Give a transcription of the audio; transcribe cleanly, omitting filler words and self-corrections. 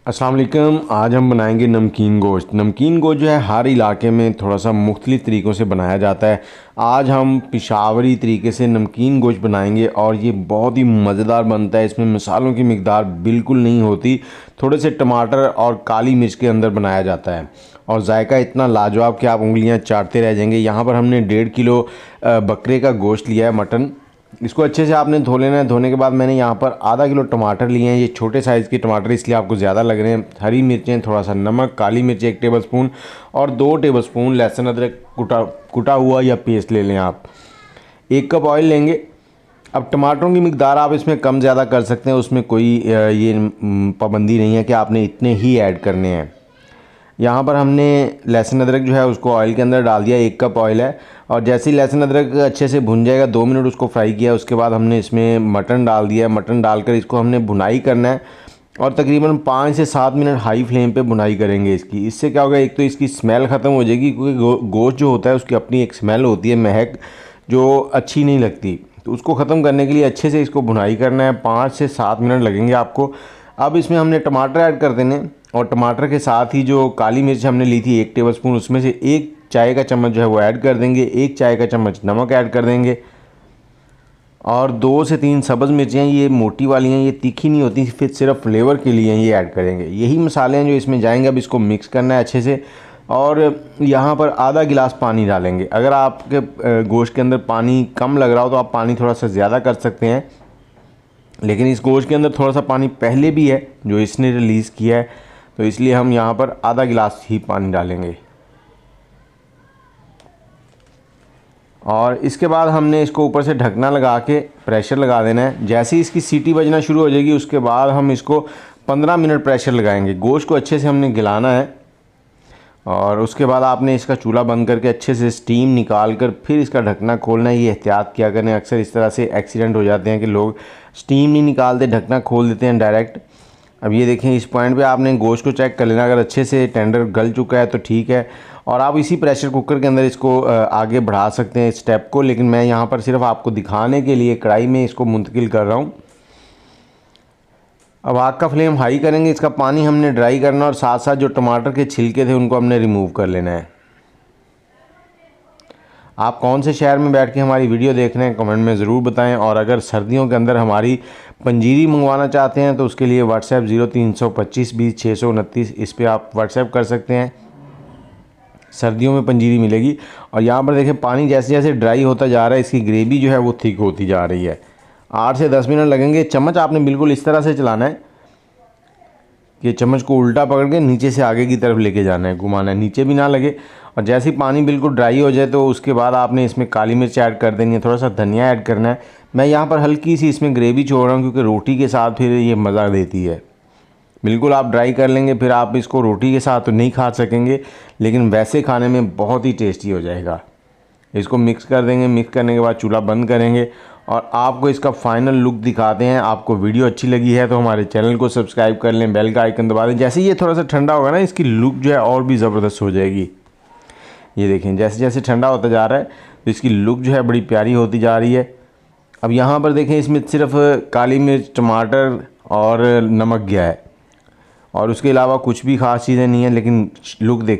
अस्सलाम वालेकुम। आज हम बनाएंगे नमकीन गोश्त। नमकीन गोश्त जो है हर इलाके में थोड़ा सा मुख्तलिफ़ तरीक़ों से बनाया जाता है। आज हम पिशावरी तरीके से नमकीन गोश्त बनाएंगे और ये बहुत ही मज़ेदार बनता है। इसमें मसालों की मिक़दार बिल्कुल नहीं होती, थोड़े से टमाटर और काली मिर्च के अंदर बनाया जाता है और जायका इतना लाजवाब कि आप उंगलियां चाटते रह जाएंगे। यहाँ पर हमने 1.5 किलो बकरे का गोश्त लिया है, मटन। इसको अच्छे से आपने धो लेना है। धोने के बाद मैंने यहाँ पर आधा किलो टमाटर लिए हैं। ये छोटे साइज़ के टमाटर इसलिए आपको ज़्यादा लग रहे हैं। हरी मिर्चें, थोड़ा सा नमक, काली मिर्च 1 टेबलस्पून और 2 टेबलस्पून लहसुन अदरक कुटा हुआ या पेस्ट ले लें आप। 1 कप ऑयल लेंगे। अब टमाटरों की मिक़दार आप इसमें कम ज़्यादा कर सकते हैं, उसमें कोई ये पाबंदी नहीं है कि आपने इतने ही ऐड करने हैं। यहाँ पर हमने लहसुन अदरक जो है उसको ऑयल के अंदर डाल दिया। 1 कप ऑयल है और जैसे ही लहसुन अदरक अच्छे से भुन जाएगा, 2 मिनट उसको फ्राई किया। उसके बाद हमने इसमें मटन डाल दिया है। मटन डालकर इसको हमने भुनाई करना है और तकरीबन 5 से 7 मिनट हाई फ्लेम पे भुनाई करेंगे इसकी। इससे क्या होगा, एक तो इसकी स्मेल ख़त्म हो जाएगी, क्योंकि गोश्त जो होता है उसकी अपनी एक स्मेल होती है, महक, जो अच्छी नहीं लगती। तो उसको ख़त्म करने के लिए अच्छे से इसको भुनाई करना है। 5 से 7 मिनट लगेंगे आपको। अब इसमें हमने टमाटर ऐड कर देने और टमाटर के साथ ही जो काली मिर्च हमने ली थी 1 टेबलस्पून, उसमें से 1 चाय का चम्मच जो है वो ऐड कर देंगे। 1 चाय का चम्मच नमक ऐड कर देंगे और 2 से 3 सब्ज़ मिर्चियाँ, ये मोटी वाली हैं, ये तीखी नहीं होती, फिर सिर्फ फ्लेवर के लिए ये ऐड करेंगे। यही मसाले हैं जो इसमें जाएंगे। अब इसको मिक्स करना है अच्छे से और यहाँ पर आधा गिलास पानी डालेंगे। अगर आपके गोश्त के अंदर पानी कम लग रहा हो तो आप पानी थोड़ा सा ज़्यादा कर सकते हैं, लेकिन इस गोश्त के अंदर थोड़ा सा पानी पहले भी है जो इसने रिलीज़ किया है, तो इसलिए हम यहाँ पर आधा गिलास ही पानी डालेंगे। और इसके बाद हमने इसको ऊपर से ढकना लगा के प्रेशर लगा देना है। जैसे ही इसकी सीटी बजना शुरू हो जाएगी, उसके बाद हम इसको 15 मिनट प्रेशर लगाएंगे। गोश्त को अच्छे से हमने गिलाना है और उसके बाद आपने इसका चूल्हा बंद करके अच्छे से स्टीम निकाल कर फिर इसका ढकना खोलना है। ये एहतियात किया करें, अक्सर इस तरह से एक्सीडेंट हो जाते हैं कि लोग स्टीम नहीं निकालते, ढकना खोल देते हैं डायरेक्ट। अब ये देखें, इस पॉइंट पे आपने गोश्त को चेक कर लेना। अगर अच्छे से टेंडर गल चुका है तो ठीक है और आप इसी प्रेशर कुकर के अंदर इसको आगे बढ़ा सकते हैं स्टेप को, लेकिन मैं यहाँ पर सिर्फ आपको दिखाने के लिए कढ़ाई में इसको मुंतकिल कर रहा हूँ। अब आग का फ्लेम हाई करेंगे। इसका पानी हमने ड्राई करना और साथ साथ जो टमाटर के छिलके थे उनको हमने रिमूव कर लेना है। आप कौन से शहर में बैठ के हमारी वीडियो देख रहे हैं कमेंट में ज़रूर बताएं। और अगर सर्दियों के अंदर हमारी पंजीरी मंगवाना चाहते हैं तो उसके लिए व्हाट्सएप 0325 20 629 इस पर आप व्हाट्सएप कर सकते हैं। सर्दियों में पंजीरी मिलेगी। और यहाँ पर देखें, पानी जैसे जैसे ड्राई होता जा रहा है, इसकी ग्रेवी जो है वो थिक होती जा रही है। 8 से 10 मिनट लगेंगे। चम्मच आपने बिल्कुल इस तरह से चलाना है कि चम्मच को उल्टा पकड़ के नीचे से आगे की तरफ लेके जाना है, घुमाना है, नीचे भी ना लगे। और जैसे ही पानी बिल्कुल ड्राई हो जाए तो उसके बाद आपने इसमें काली मिर्च ऐड कर देनी है, थोड़ा सा धनिया ऐड करना है। मैं यहाँ पर हल्की सी इसमें ग्रेवी छोड़ रहा हूँ क्योंकि रोटी के साथ फिर ये मज़ा देती है। बिल्कुल आप ड्राई कर लेंगे, फिर आप इसको रोटी के साथ तो नहीं खा सकेंगे, लेकिन वैसे खाने में बहुत ही टेस्टी हो जाएगा। इसको मिक्स कर देंगे। मिक्स करने के बाद चूल्हा बंद करेंगे और आपको इसका फाइनल लुक दिखाते हैं। आपको वीडियो अच्छी लगी है तो हमारे चैनल को सब्सक्राइब कर लें, बेल का आइकन दबा दें। जैसे ये थोड़ा सा ठंडा होगा ना, इसकी लुक जो है और भी ज़बरदस्त हो जाएगी। ये देखें, जैसे जैसे ठंडा होता जा रहा है तो इसकी लुक जो है बड़ी प्यारी होती जा रही है। अब यहाँ पर देखें, इसमें सिर्फ काली मिर्च, टमाटर और नमक गया है और उसके अलावा कुछ भी ख़ास चीज़ें नहीं है, लेकिन लुक देखें।